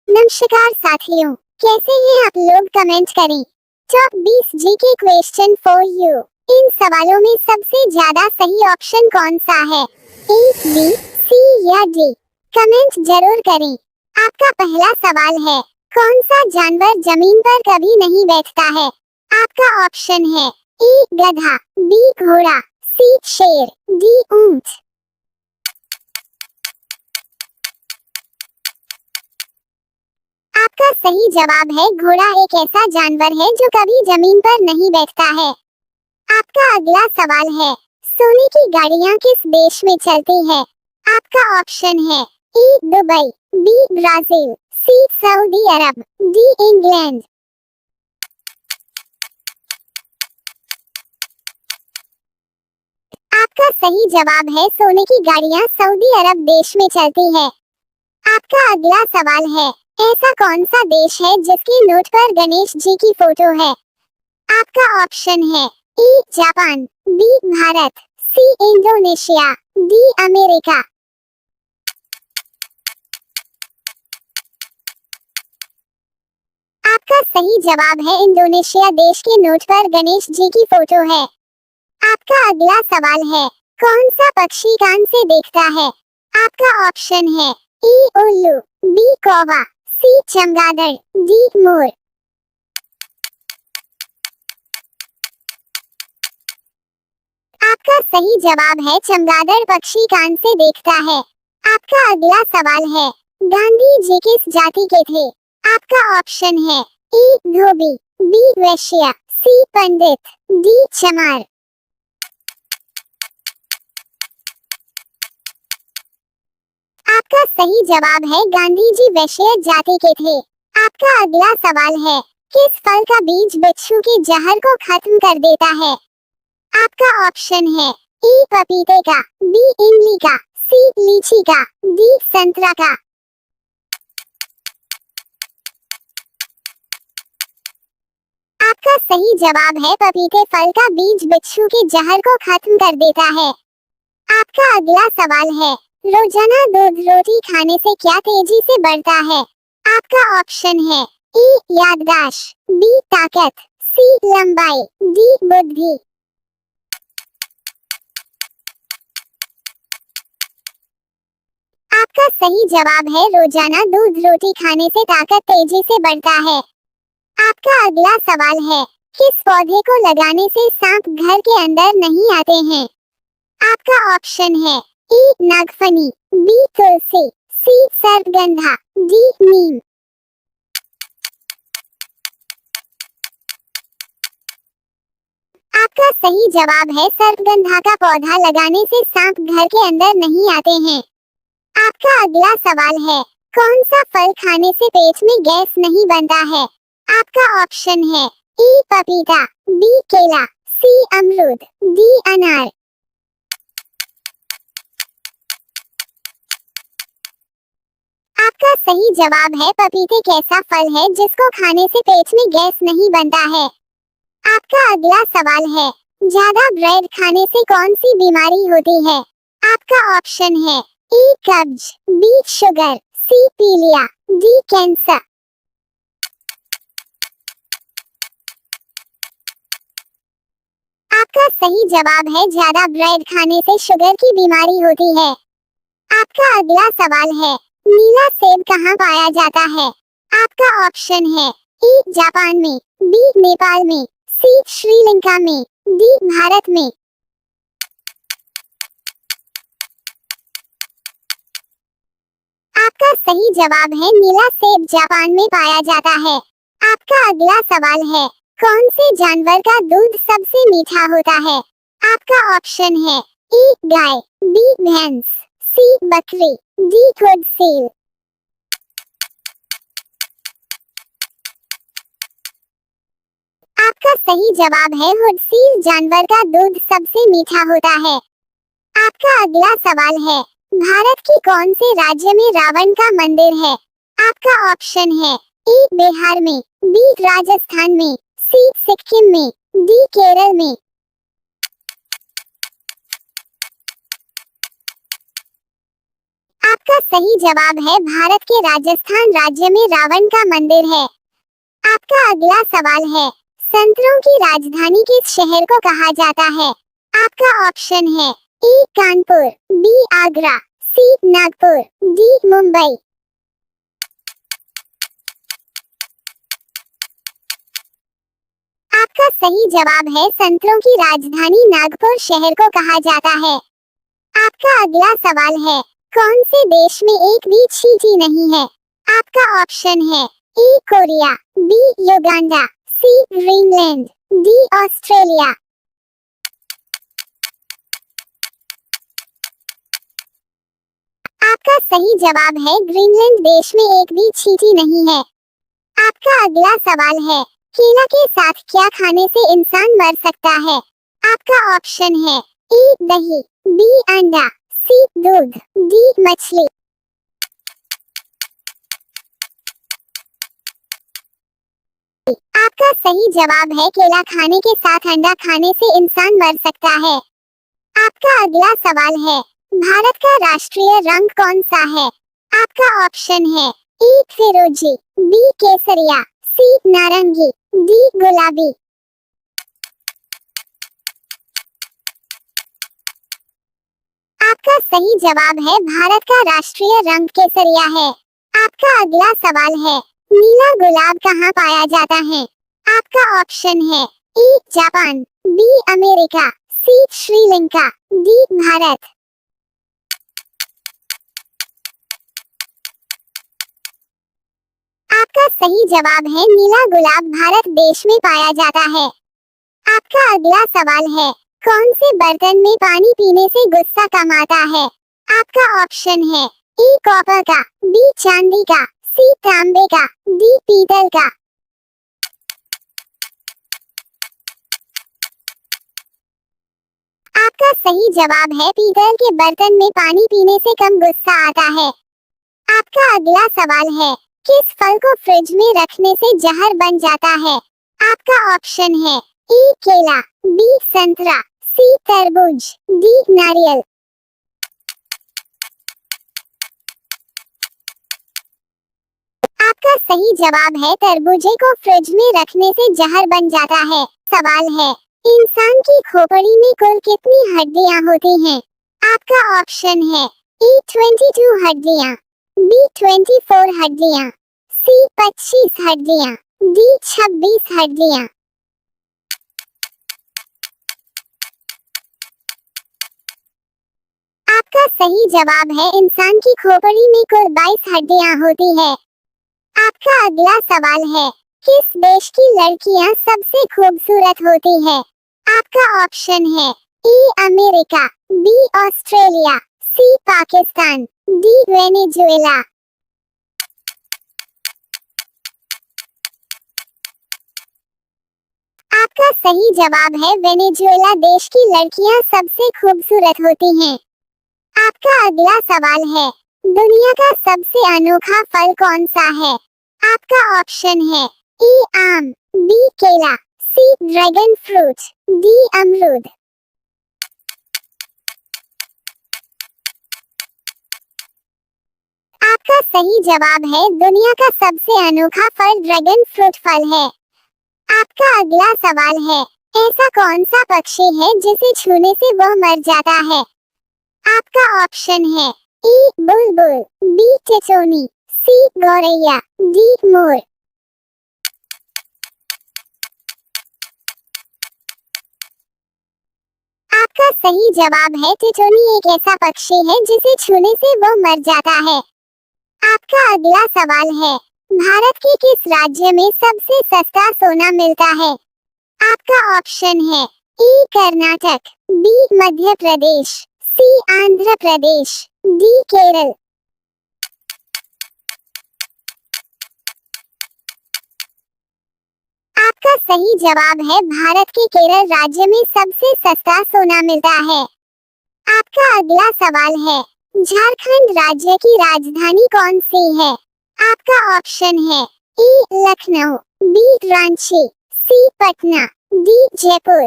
नमस्कार साथियों, कैसे हैं आप लोग? कमेंट करें। Top 20 GK question for you. इन सवालों में सबसे ज्यादा सही ऑप्शन कौन सा है? ए, बी, सी या डी? कमेंट जरूर करें। आपका पहला सवाल है, कौन सा जानवर जमीन पर कभी नहीं बैठता है? आपका ऑप्शन है ए गधा, बी घोड़ा, सी शेर, डी ऊंट। आपका सही जवाब है घोड़ा। एक ऐसा जानवर है जो कभी जमीन पर नहीं बैठता है। आपका अगला सवाल है, सोने की गाड़ियां किस देश में चलती है? आपका ऑप्शन है A Dubai, B Brazil, C Saudi अरब, डी इंग्लैंड। आपका सही जवाब है सोने की गाड़ियां सऊदी अरब देश में चलती है। आपका अगला सवाल है, ऐसा कौन सा देश है जिसके नोट पर गणेश जी की फोटो है? आपका ऑप्शन है A Japan, B Bharat, C Indonesia, D America. आपका सही जवाब है इंडोनेशिया देश के नोट पर गणेश जी की फोटो है। आपका अगला सवाल है, कौन सा पक्षी कान से देखता है? आपका ऑप्शन है ए उल्लू, बी कौवा, सी चमगादड़, डी मोर। आपका सही जवाब है चमगादड़ पक्षी कान से देखता है। आपका अगला सवाल है, गांधी जी किस जाति के थे? आपका ऑप्शन है ए धोबी, बी वैश्य, सी पंडित, डी चमार। आपका सही जवाब है गांधी जी वैश्य जाति के थे। आपका अगला सवाल है, किस फल का बीज बिच्छू के जहर को खत्म कर देता है? आपका ऑप्शन है ए पपीते का, बी इमली का, सी लीची का, डी संतरा का। आपका सही जवाब है पपीते फल का बीज बिच्छू के जहर को खत्म कर देता है। आपका अगला सवाल है, रोजाना दूध रोटी खाने से क्या तेजी से बढ़ता है? आपका ऑप्शन है ए याददाश्त, बी ताकत, सी लंबाई, डी बुद्धि। आपका सही जवाब है रोजाना दूध रोटी खाने से ताकत तेजी से बढ़ता है। आपका अगला सवाल है, किस पौधे को लगाने से सांप घर के अंदर नहीं आते हैं? आपका ऑप्शन है ए नागफनी, बी तुलसी, सी सर्पगंधा, डी नीम। आपका सही जवाब है सर्पगंधा का पौधा लगाने से सांप घर के अंदर नहीं आते हैं। आपका अगला सवाल है, कौन सा फल खाने से पेट में गैस नहीं बनता है? आपका ऑप्शन है ए पपीता, बी केला, सी अमरूद, डी अनार। आपका सही जवाब है पपीते एक ऐसा फल है जिसको खाने से पेट में गैस नहीं बनता है। आपका अगला सवाल है, ज्यादा ब्रेड खाने से कौन सी बीमारी होती है? आपका ऑप्शन है ए कब्ज, बी शुगर, सी पीलिया, डी कैंसर। आपका सही जवाब है ज्यादा ब्रेड खाने से शुगर की बीमारी होती है। आपका अगला सवाल है, नीला सेब कहाँ पाया जाता है? आपका ऑप्शन है ए जापान में, बी नेपाल में, सी श्रीलंका में, डी भारत में। आपका सही जवाब है नीला सेब जापान में पाया जाता है। आपका अगला सवाल है, कौन से जानवर का दूध सबसे मीठा होता है? आपका ऑप्शन है ए गाय, बी भैंस, सी बकरी, डी खुद सेल। आपका सही जवाब है हुडसील जानवर का दूध सबसे मीठा होता है। आपका अगला सवाल है, भारत की कौन से राज्य में रावण का मंदिर है? आपका ऑप्शन है ए बिहार में, बी राजस्थान में, सी सिक्किम में, डी केरल में। आपका सही जवाब है भारत के राजस्थान राज्य में रावण का मंदिर है। आपका अगला सवाल है, संतरों की राजधानी किस शहर को कहा जाता है? आपका ऑप्शन है ए कानपुर, बी आगरा, सी नागपुर, डी मुंबई। आपका सही जवाब है संतरों की राजधानी नागपुर शहर को कहा जाता है। आपका अगला सवाल है, कौन से देश में एक भी चींटी नहीं है? आपका ऑप्शन है ए कोरिया, बी युगांडा, सी ग्रीनलैंड, डी ऑस्ट्रेलिया। आपका सही जवाब है ग्रीनलैंड देश में एक भी चींटी नहीं है। आपका अगला सवाल है, केला के साथ क्या खाने से इंसान मर सकता है? आपका ऑप्शन है ए दही, बी अंडा, सी दूध, डी मछली। आपका सही जवाब है केला खाने के साथ अंडा खाने से इंसान मर सकता है। आपका अगला सवाल है, भारत का राष्ट्रीय रंग कौन सा है? आपका ऑप्शन है ए फिरोजी, बी केसरिया, सी नारंगी, डी गुलाबी। आपका सही जवाब है भारत का राष्ट्रीय रंग केसरिया है। आपका अगला सवाल है, नीला गुलाब कहाँ पाया जाता है? आपका ऑप्शन है A Japan, B America, C Sri Lanka, D Bharat. आपका सही जवाब है नीला गुलाब भारत देश में पाया जाता है। आपका अगला सवाल है, कौन से बर्तन में पानी पीने से गुस्सा कम आता है? आपका ऑप्शन है ए कॉपर का, बी चांदी का, सी तांबे का, डी पीतल का। आपका सही जवाब है पीतल के बर्तन में पानी पीने से कम गुस्सा आता है। आपका अगला सवाल है, किस फल को फ्रिज में रखने से जहर बन जाता है? आपका ऑप्शन है ए केला, बी संतरा, सी तरबूज, डी नारियल। आपका सही जवाब है तरबूजे को फ्रिज में रखने से जहर बन जाता है। सवाल है, इंसान की खोपड़ी में कुल कितनी हड्डियां होती हैं? आपका ऑप्शन है ए 22 हड्डियां, बी 24 हड्डियां, सी 25 हड्डियां, डी 26 हड्डियां। आपका सही जवाब है इंसान की खोपड़ी में कुल 22 हड्डियां होती है। आपका अगला सवाल है, किस देश की लड़कियां सबसे खूबसूरत होती है? आपका ऑप्शन है A America, B Australia, C Pakistan, D Venezuela. आपका सही जवाब है वेनेजुएला देश की लड़कियां सबसे खूबसूरत होती हैं। आपका अगला सवाल है, दुनिया का सबसे अनोखा फल कौन सा है? आपका ऑप्शन है ए आम, बी केला, सी ड्रैगन फ्रूट, डी अमरूद। आपका सही जवाब है दुनिया का सबसे अनोखा फल ड्रैगन फ्रूट फल है। आपका अगला सवाल है, ऐसा कौन सा पक्षी है जिसे छूने से वह मर जाता है? आपका ऑप्शन है ए बुलबुल, बी टिटोनी, सी गौरैया, डी मोर। आपका सही जवाब है टिटोनी एक ऐसा पक्षी है जिसे छूने से वो मर जाता है। आपका अगला सवाल है, भारत के किस राज्य में सबसे सस्ता सोना मिलता है? आपका ऑप्शन है ए कर्नाटक, बी मध्य प्रदेश, सी आंध्र प्रदेश, डी केरल। आपका सही जवाब है भारत के केरल राज्य में सबसे सस्ता सोना मिलता है। आपका अगला सवाल है, झारखंड राज्य की राजधानी कौन सी है? आपका ऑप्शन है ए लखनऊ, बी रांची, सी पटना, डी जयपुर।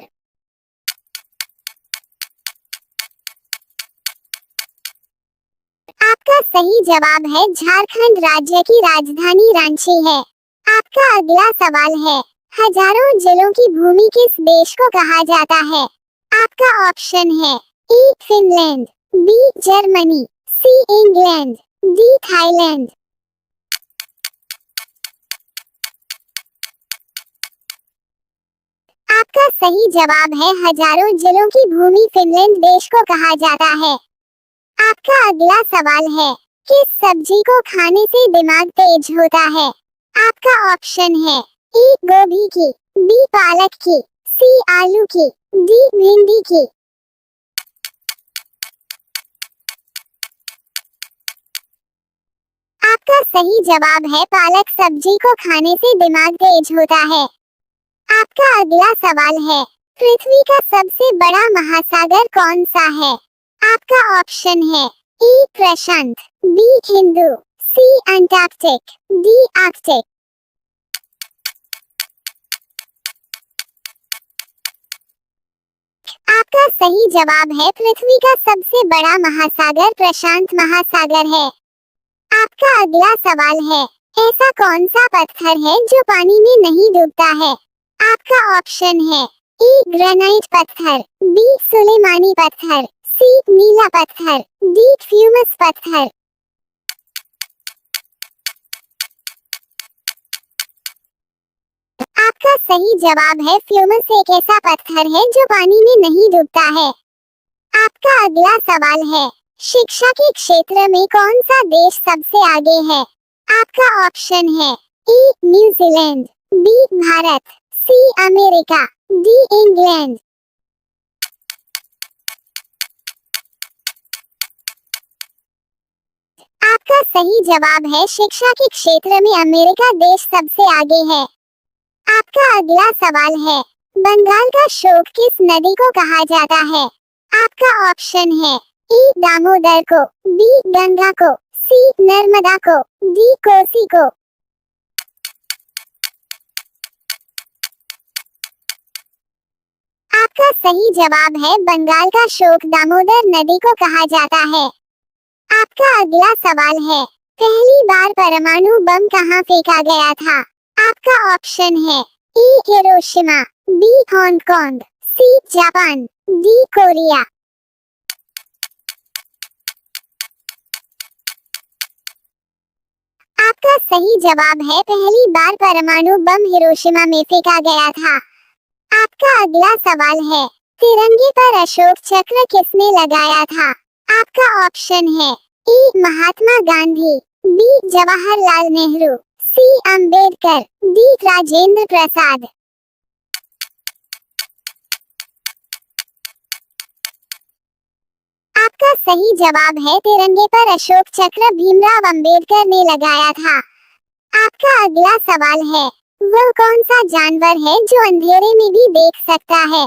आपका सही जवाब है झारखंड राज्य की राजधानी रांची है। आपका अगला सवाल है, हजारों जिलों की भूमि किस देश को कहा जाता है? आपका ऑप्शन है A Finland, B Germany, C England, D Thailand. आपका सही जवाब है हजारों जिलों की भूमि फिनलैंड देश को कहा जाता है। आपका अगला सवाल है, किस सब्जी को खाने से दिमाग तेज होता है? आपका ऑप्शन है ए गोभी की, बी पालक की, सी आलू की, डी भिंडी की। आपका सही जवाब है पालक सब्जी को खाने से दिमाग तेज होता है। आपका अगला सवाल है, पृथ्वी का सबसे बड़ा महासागर कौन सा है? आपका ऑप्शन है ए प्रशांत, बी हिंदू, सी अंटार्कटिक, डी आर्कटिक। आपका सही जवाब है पृथ्वी का सबसे बड़ा महासागर प्रशांत महासागर है। आपका अगला सवाल है, ऐसा कौन सा पत्थर है जो पानी में नहीं डूबता है? आपका ऑप्शन है ए ग्रेनाइट पत्थर, बी सुलेमानी पत्थर, सी नीला पत्थर, डी फ्यूमस पत्थर। आपका सही जवाब है फ्यूमस एक ऐसा पत्थर है जो पानी में नहीं डूबता है। आपका अगला सवाल है, शिक्षा के क्षेत्र में कौन सा देश सबसे आगे है? आपका ऑप्शन है A New Zealand, B Bharat, C America, D England. आपका सही जवाब है शिक्षा के क्षेत्र में अमेरिका देश सबसे आगे है। आपका अगला सवाल है, बंगाल का शोक किस नदी को कहा जाता है? आपका ऑप्शन है ए दामोदर को, बी गंगा को, सी नर्मदा को, डी कोसी को। आपका सही जवाब है बंगाल का शोक दामोदर नदी को कहा जाता है। आपका अगला सवाल है, पहली बार परमाणु बम कहाँ फेंका गया था? आपका ऑप्शन है A Hiroshima, B Hong Kong, C Japan, D Korea. आपका सही जवाब है पहली बार परमाणु बम हिरोशिमा में फेंका गया था। आपका अगला सवाल है, तिरंगे पर अशोक चक्र किसने लगाया था? आपका ऑप्शन है ए महात्मा गांधी, बी जवाहरलाल नेहरू, सी अंबेडकर, डी राजेंद्र प्रसाद। आपका सही जवाब है तिरंगे पर अशोक चक्र भीमराव अंबेडकर ने लगाया था। आपका अगला सवाल है, वह कौन सा जानवर है जो अंधेरे में भी देख सकता है?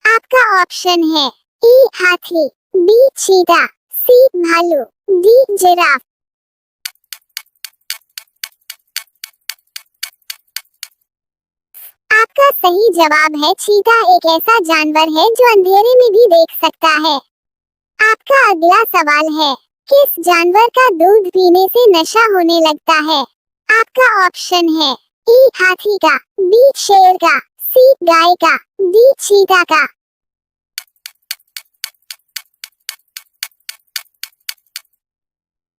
आपका ऑप्शन है ए हाथी, बी चीता, सी भालू, डी जिराफ। आपका सही जवाब है चीता एक ऐसा जानवर है जो अंधेरे में भी देख सकता है। आपका अगला सवाल है, किस जानवर का दूध पीने से नशा होने लगता है? आपका ऑप्शन है ए हाथी का, बी शेर का, सी गाय का, डी चीता का।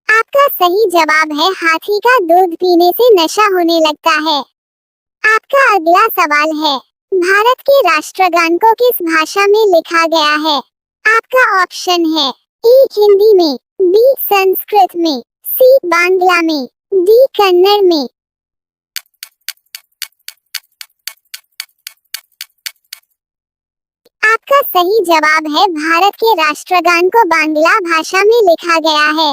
आपका सही जवाब है हाथी का दूध पीने से नशा होने लगता है। आपका अगला सवाल है, भारत के राष्ट्रगान को किस भाषा में लिखा गया है? आपका ऑप्शन है ए हिंदी में, बी संस्कृत में, सी बांग्ला में, डी कन्नड़ में। आपका सही जवाब है भारत के राष्ट्रगान को बांग्ला भाषा में लिखा गया है।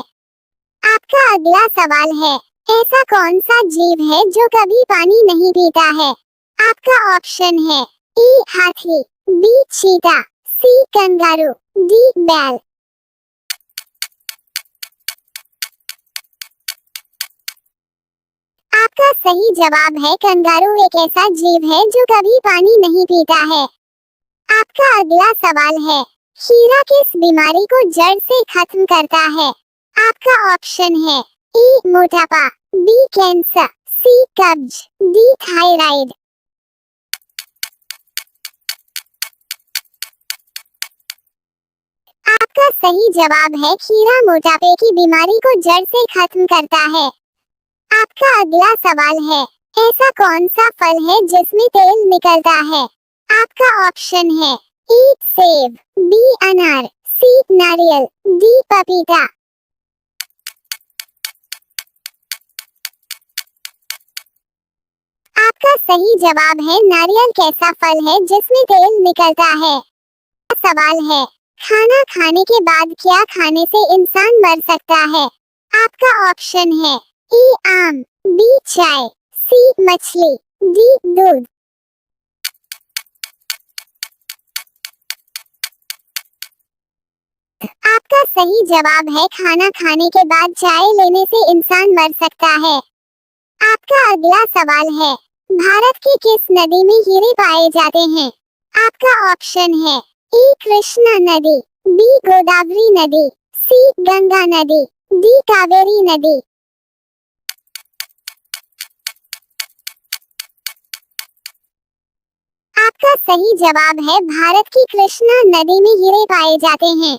आपका अगला सवाल है, ऐसा कौन सा जीव है जो कभी पानी नहीं पीता है? आपका ऑप्शन है ए हाथी, बी चीता, सी कंगारू, डी बैल। आपका सही जवाब है कंगारू एक ऐसा जीव है जो कभी पानी नहीं पीता है। आपका अगला सवाल है, खीरा किस बीमारी को जड़ से खत्म करता है? आपका ऑप्शन है ए मोटापा, बी कैंसर, सी कब्ज, डी थायराइड। आपका सही जवाब है खीरा मोटापे की बीमारी को जड़ से खत्म करता है। आपका अगला सवाल है, ऐसा कौन सा फल है जिसमें तेल निकलता है? आपका ऑप्शन है ए सेब, बी अनार, सी नारियल, डी पपीता। आपका सही जवाब है नारियल कैसा फल है जिसमें तेल निकलता है। सवाल है, खाना खाने के बाद क्या खाने से इंसान मर सकता है? आपका ऑप्शन है ए आम, बी चाय, सी मछली, डी दूध। आपका सही जवाब है खाना खाने के बाद चाय लेने से इंसान मर सकता है। आपका अगला सवाल है, भारत की किस नदी में हीरे पाए जाते हैं? आपका ऑप्शन है ए कृष्णा नदी, बी गोदावरी नदी, सी गंगा नदी, डी कावेरी नदी। आपका सही जवाब है भारत की कृष्णा नदी में हीरे पाए जाते हैं।